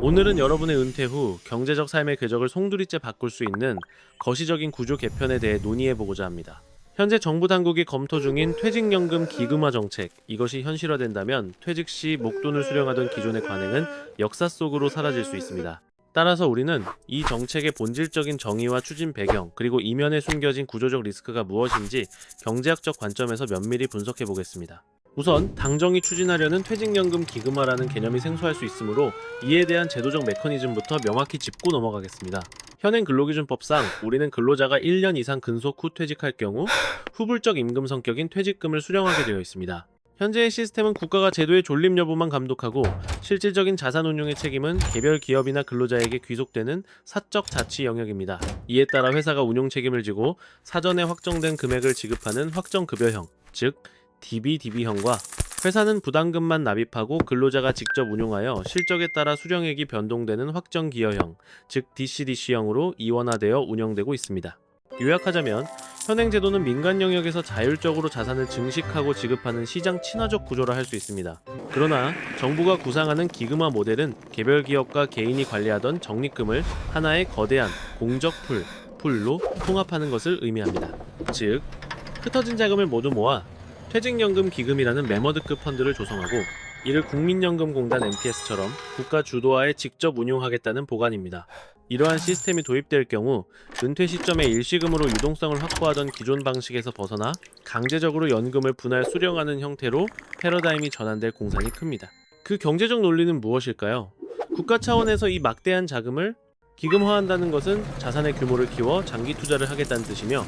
오늘은 여러분의 은퇴 후 경제적 삶의 궤적을 송두리째 바꿀 수 있는 거시적인 구조 개편에 대해 논의해보고자 합니다. 현재 정부 당국이 검토 중인 퇴직연금 기금화 정책, 이것이 현실화된다면 퇴직 시 목돈을 수령하던 기존의 관행은 역사 속으로 사라질 수 있습니다. 따라서 우리는 이 정책의 본질적인 정의와 추진 배경, 그리고 이면에 숨겨진 구조적 리스크가 무엇인지 경제학적 관점에서 면밀히 분석해보겠습니다. 우선 당정이 추진하려는 퇴직연금 기금화라는 개념이 생소할 수 있으므로 이에 대한 제도적 메커니즘부터 명확히 짚고 넘어가겠습니다. 현행 근로기준법상 우리는 근로자가 1년 이상 근속 후 퇴직할 경우 후불적 임금 성격인 퇴직금을 수령하게 되어 있습니다. 현재의 시스템은 국가가 제도의 존립 여부만 감독하고 실질적인 자산 운용의 책임은 개별 기업이나 근로자에게 귀속되는 사적 자치 영역입니다. 이에 따라 회사가 운용 책임을 지고 사전에 확정된 금액을 지급하는 확정급여형, 즉 DBDB형과 회사는 부담금만 납입하고 근로자가 직접 운용하여 실적에 따라 수령액이 변동되는 확정기여형, 즉 DCDC형으로 이원화되어 운영되고 있습니다. 요약하자면 현행 제도는 민간 영역에서 자율적으로 자산을 증식하고 지급하는 시장 친화적 구조라 할 수 있습니다. 그러나 정부가 구상하는 기금화 모델은 개별 기업과 개인이 관리하던 적립금을 하나의 거대한 공적 풀로 통합하는 것을 의미합니다. 즉, 흩어진 자금을 모두 모아 퇴직연금 기금이라는 매머드급 펀드를 조성하고 이를 국민연금공단 MTS처럼 국가 주도하에 직접 운용하겠다는 보관입니다. 이러한 시스템이 도입될 경우 은퇴 시점에 일시금으로 유동성을 확보하던 기존 방식에서 벗어나 강제적으로 연금을 분할 수령하는 형태로 패러다임이 전환될 공산이 큽니다. 그 경제적 논리는 무엇일까요? 국가 차원에서 이 막대한 자금을 기금화한다는 것은 자산의 규모를 키워 장기 투자를 하겠다는 뜻이며,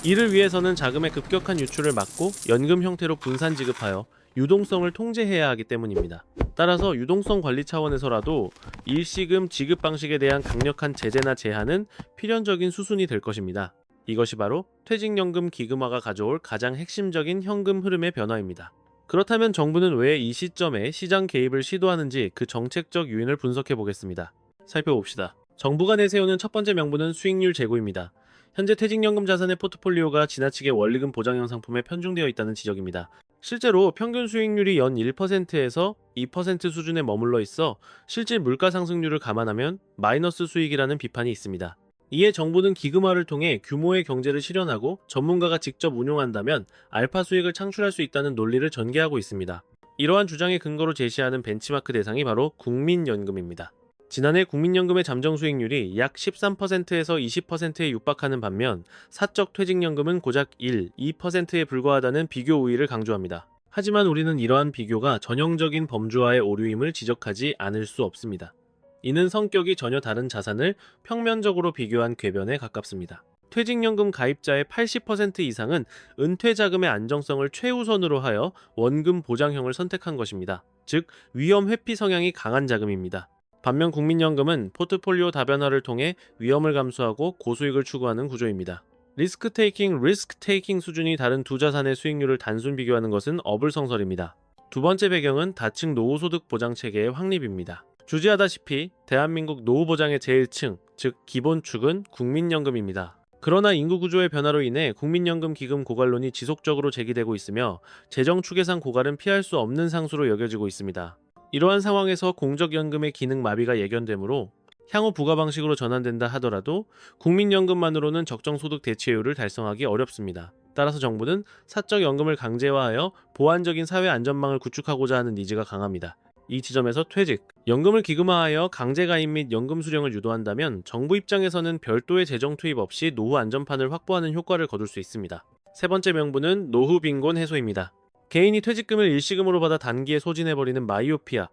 이를 위해서는 자금의 급격한 유출을 막고 연금 형태로 분산 지급하여 유동성을 통제해야 하기 때문입니다. 따라서 유동성 관리 차원에서라도 일시금 지급 방식에 대한 강력한 제재나 제한은 필연적인 수순이 될 것입니다. 이것이 바로 퇴직연금 기금화가 가져올 가장 핵심적인 현금 흐름의 변화입니다. 그렇다면 정부는 왜 이 시점에 시장 개입을 시도하는지 그 정책적 요인을 분석해 보겠습니다. 살펴봅시다. 정부가 내세우는 첫 번째 명분은 수익률 제고입니다. 현재 퇴직연금 자산의 포트폴리오가 지나치게 원리금 보장형 상품에 편중되어 있다는 지적입니다. 실제로 평균 수익률이 연 1%에서 2% 수준에 머물러 있어 실질 물가 상승률을 감안하면 마이너스 수익이라는 비판이 있습니다. 이에 정부는 기금화를 통해 규모의 경제를 실현하고 전문가가 직접 운용한다면 알파 수익을 창출할 수 있다는 논리를 전개하고 있습니다. 이러한 주장의 근거로 제시하는 벤치마크 대상이 바로 국민연금입니다. 지난해 국민연금의 잠정 수익률이 약 13%에서 20%에 육박하는 반면 사적 퇴직연금은 고작 1, 2%에 불과하다는 비교 우위를 강조합니다. 하지만 우리는 이러한 비교가 전형적인 범주화의 오류임을 지적하지 않을 수 없습니다. 이는 성격이 전혀 다른 자산을 평면적으로 비교한 궤변에 가깝습니다. 퇴직연금 가입자의 80% 이상은 은퇴자금의 안정성을 최우선으로 하여 원금 보장형을 선택한 것입니다. 즉, 위험 회피 성향이 강한 자금입니다. 반면 국민연금은 포트폴리오 다변화를 통해 위험을 감수하고 고수익을 추구하는 구조입니다. 리스크 테이킹 수준이 다른 두 자산의 수익률을 단순 비교하는 것은 어불성설입니다. 두 번째 배경은 다층 노후소득 보장 체계의 확립입니다. 주지하다시피 대한민국 노후보장의 제일층, 즉 기본축은 국민연금입니다. 그러나 인구 구조의 변화로 인해 국민연금 기금 고갈론이 지속적으로 제기되고 있으며 재정축예산 고갈은 피할 수 없는 상수로 여겨지고 있습니다. 이러한 상황에서 공적연금의 기능 마비가 예견되므로 향후 부과 방식으로 전환된다 하더라도 국민연금만으로는 적정소득 대체율을 달성하기 어렵습니다. 따라서 정부는 사적연금을 강제화하여 보완적인 사회 안전망을 구축하고자 하는 니즈가 강합니다. 이 지점에서 퇴직, 연금을 기금화하여 강제가입 및 연금 수령을 유도한다면 정부 입장에서는 별도의 재정 투입 없이 노후 안전판을 확보하는 효과를 거둘 수 있습니다. 세 번째 명분은 노후 빈곤 해소입니다. 개인이 퇴직금을 일시금으로 받아 단기에 소진해버리는 마이오피아,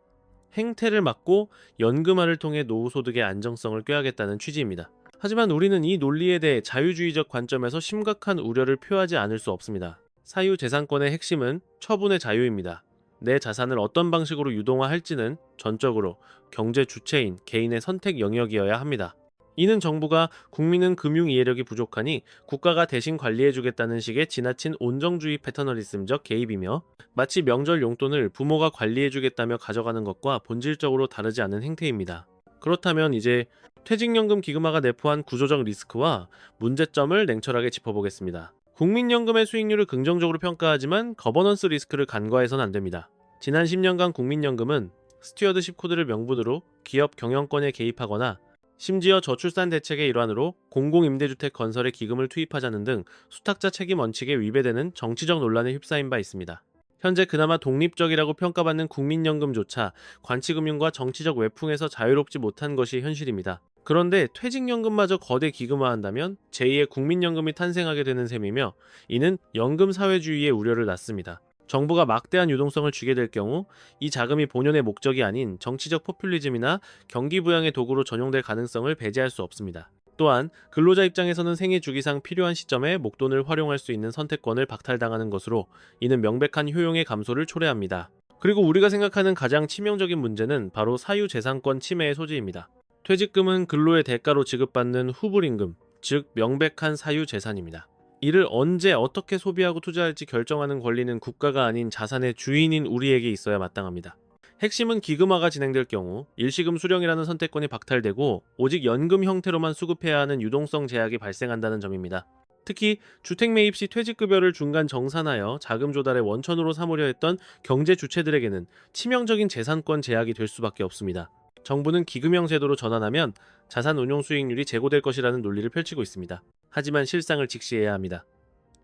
행태를 막고 연금화를 통해 노후소득의 안정성을 꾀하겠다는 취지입니다. 하지만 우리는 이 논리에 대해 자유주의적 관점에서 심각한 우려를 표하지 않을 수 없습니다. 사유재산권의 핵심은 처분의 자유입니다. 내 자산을 어떤 방식으로 유동화할지는 전적으로 경제 주체인 개인의 선택 영역이어야 합니다. 이는 정부가 국민은 금융 이해력이 부족하니 국가가 대신 관리해주겠다는 식의 지나친 온정주의 패터널리즘적 개입이며, 마치 명절 용돈을 부모가 관리해주겠다며 가져가는 것과 본질적으로 다르지 않은 행태입니다. 그렇다면 이제 퇴직연금 기금화가 내포한 구조적 리스크와 문제점을 냉철하게 짚어보겠습니다. 국민연금의 수익률을 긍정적으로 평가하지만 거버넌스 리스크를 간과해서는 안됩니다. 지난 10년간 국민연금은 스튜어드십 코드를 명분으로 기업 경영권에 개입하거나 심지어 저출산 대책의 일환으로 공공임대주택 건설에 기금을 투입하자는 등 수탁자 책임 원칙에 위배되는 정치적 논란에 휩싸인 바 있습니다. 현재 그나마 독립적이라고 평가받는 국민연금조차 관치금융과 정치적 외풍에서 자유롭지 못한 것이 현실입니다. 그런데 퇴직연금마저 거대 기금화한다면 제2의 국민연금이 탄생하게 되는 셈이며, 이는 연금 사회주의의 우려를 낳습니다. 정부가 막대한 유동성을 쥐게 될 경우 이 자금이 본연의 목적이 아닌 정치적 포퓰리즘이나 경기 부양의 도구로 전용될 가능성을 배제할 수 없습니다. 또한 근로자 입장에서는 생애 주기상 필요한 시점에 목돈을 활용할 수 있는 선택권을 박탈당하는 것으로, 이는 명백한 효용의 감소를 초래합니다. 그리고 우리가 생각하는 가장 치명적인 문제는 바로 사유재산권 침해의 소지입니다. 퇴직금은 근로의 대가로 지급받는 후불임금, 즉 명백한 사유재산입니다. 이를 언제 어떻게 소비하고 투자할지 결정하는 권리는 국가가 아닌 자산의 주인인 우리에게 있어야 마땅합니다. 핵심은 기금화가 진행될 경우 일시금 수령이라는 선택권이 박탈되고 오직 연금 형태로만 수급해야 하는 유동성 제약이 발생한다는 점입니다. 특히 주택 매입 시 퇴직급여를 중간 정산하여 자금 조달의 원천으로 삼으려 했던 경제 주체들에게는 치명적인 재산권 제약이 될 수밖에 없습니다. 정부는 기금형 제도로 전환하면 자산 운용 수익률이 제고될 것이라는 논리를 펼치고 있습니다. 하지만 실상을 직시해야 합니다.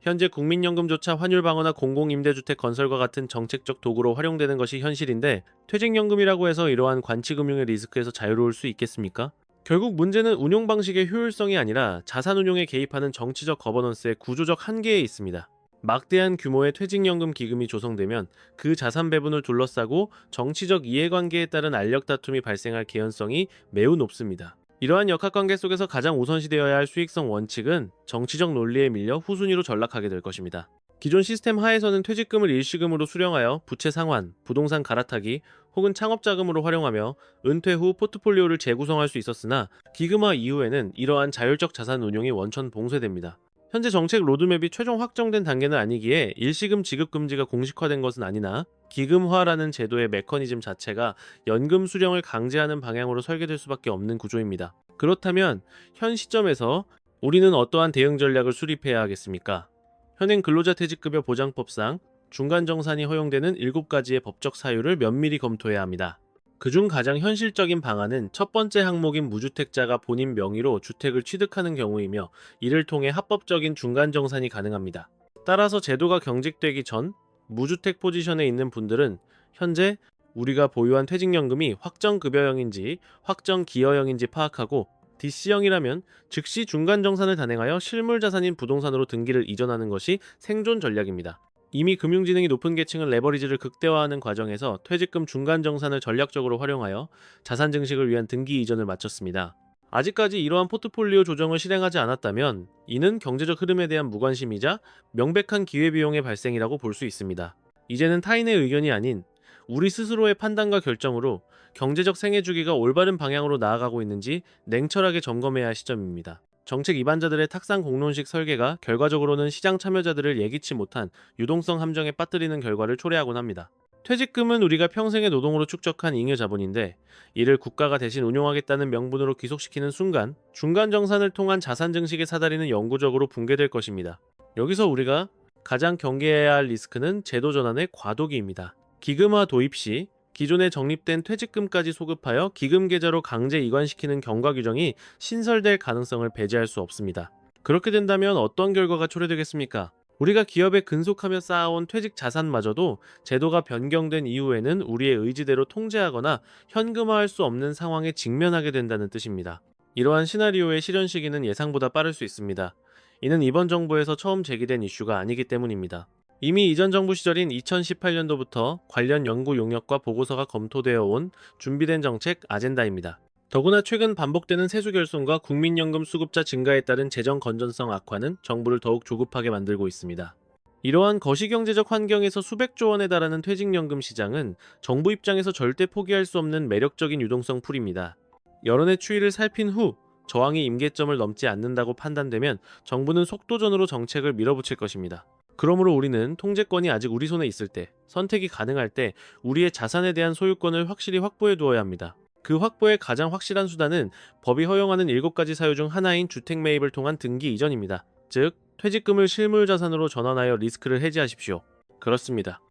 현재 국민연금조차 환율 방어나 공공임대주택 건설과 같은 정책적 도구로 활용되는 것이 현실인데, 퇴직연금이라고 해서 이러한 관치금융의 리스크에서 자유로울 수 있겠습니까? 결국 문제는 운용 방식의 효율성이 아니라 자산 운용에 개입하는 정치적 거버넌스의 구조적 한계에 있습니다. 막대한 규모의 퇴직연금 기금이 조성되면 그 자산 배분을 둘러싸고 정치적 이해관계에 따른 알력 다툼이 발생할 개연성이 매우 높습니다. 이러한 역학관계 속에서 가장 우선시되어야 할 수익성 원칙은 정치적 논리에 밀려 후순위로 전락하게 될 것입니다. 기존 시스템 하에서는 퇴직금을 일시금으로 수령하여 부채 상환, 부동산 갈아타기 혹은 창업자금으로 활용하며 은퇴 후 포트폴리오를 재구성할 수 있었으나, 기금화 이후에는 이러한 자율적 자산 운용이 원천 봉쇄됩니다. 현재 정책 로드맵이 최종 확정된 단계는 아니기에 일시금 지급 금지가 공식화된 것은 아니나, 기금화라는 제도의 메커니즘 자체가 연금 수령을 강제하는 방향으로 설계될 수밖에 없는 구조입니다. 그렇다면 현 시점에서 우리는 어떠한 대응 전략을 수립해야 하겠습니까? 현행 근로자 퇴직급여 보장법상 중간정산이 허용되는 7가지의 법적 사유를 면밀히 검토해야 합니다. 그중 가장 현실적인 방안은 첫 번째 항목인 무주택자가 본인 명의로 주택을 취득하는 경우이며, 이를 통해 합법적인 중간정산이 가능합니다. 따라서 제도가 경직되기 전 무주택 포지션에 있는 분들은 현재 우리가 보유한 퇴직연금이 확정급여형인지 확정기여형인지 파악하고, DC형이라면 즉시 중간정산을 단행하여 실물자산인 부동산으로 등기를 이전하는 것이 생존 전략입니다. 이미 금융지능이 높은 계층은 레버리지를 극대화하는 과정에서 퇴직금 중간정산을 전략적으로 활용하여 자산 증식을 위한 등기 이전을 마쳤습니다. 아직까지 이러한 포트폴리오 조정을 실행하지 않았다면 이는 경제적 흐름에 대한 무관심이자 명백한 기회비용의 발생이라고 볼 수 있습니다. 이제는 타인의 의견이 아닌 우리 스스로의 판단과 결정으로 경제적 생애주기가 올바른 방향으로 나아가고 있는지 냉철하게 점검해야 할 시점입니다. 정책 입안자들의 탁상 공론식 설계가 결과적으로는 시장 참여자들을 예기치 못한 유동성 함정에 빠뜨리는 결과를 초래하곤 합니다. 퇴직금은 우리가 평생의 노동으로 축적한 잉여 자본인데, 이를 국가가 대신 운용하겠다는 명분으로 귀속시키는 순간 중간정산을 통한 자산 증식의 사다리는 영구적으로 붕괴될 것입니다. 여기서 우리가 가장 경계해야 할 리스크는 제도 전환의 과도기입니다. 기금화 도입 시 기존에 적립된 퇴직금까지 소급하여 기금 계좌로 강제 이관시키는 경과 규정이 신설될 가능성을 배제할 수 없습니다. 그렇게 된다면 어떤 결과가 초래되겠습니까? 우리가 기업에 근속하며 쌓아온 퇴직 자산마저도 제도가 변경된 이후에는 우리의 의지대로 통제하거나 현금화할 수 없는 상황에 직면하게 된다는 뜻입니다. 이러한 시나리오의 실현 시기는 예상보다 빠를 수 있습니다. 이는 이번 정부에서 처음 제기된 이슈가 아니기 때문입니다. 이미 이전 정부 시절인 2018년도부터 관련 연구 용역과 보고서가 검토되어 온 준비된 정책 아젠다입니다. 더구나 최근 반복되는 세수 결손과 국민연금 수급자 증가에 따른 재정 건전성 악화는 정부를 더욱 조급하게 만들고 있습니다. 이러한 거시경제적 환경에서 수백조 원에 달하는 퇴직연금 시장은 정부 입장에서 절대 포기할 수 없는 매력적인 유동성 풀입니다. 여론의 추이를 살핀 후 저항이 임계점을 넘지 않는다고 판단되면 정부는 속도전으로 정책을 밀어붙일 것입니다. 그러므로 우리는 통제권이 아직 우리 손에 있을 때, 선택이 가능할 때 우리의 자산에 대한 소유권을 확실히 확보해 두어야 합니다. 그 확보의 가장 확실한 수단은 법이 허용하는 7가지 사유 중 하나인 주택 매입을 통한 등기 이전입니다. 즉, 퇴직금을 실물 자산으로 전환하여 리스크를 해지하십시오. 그렇습니다.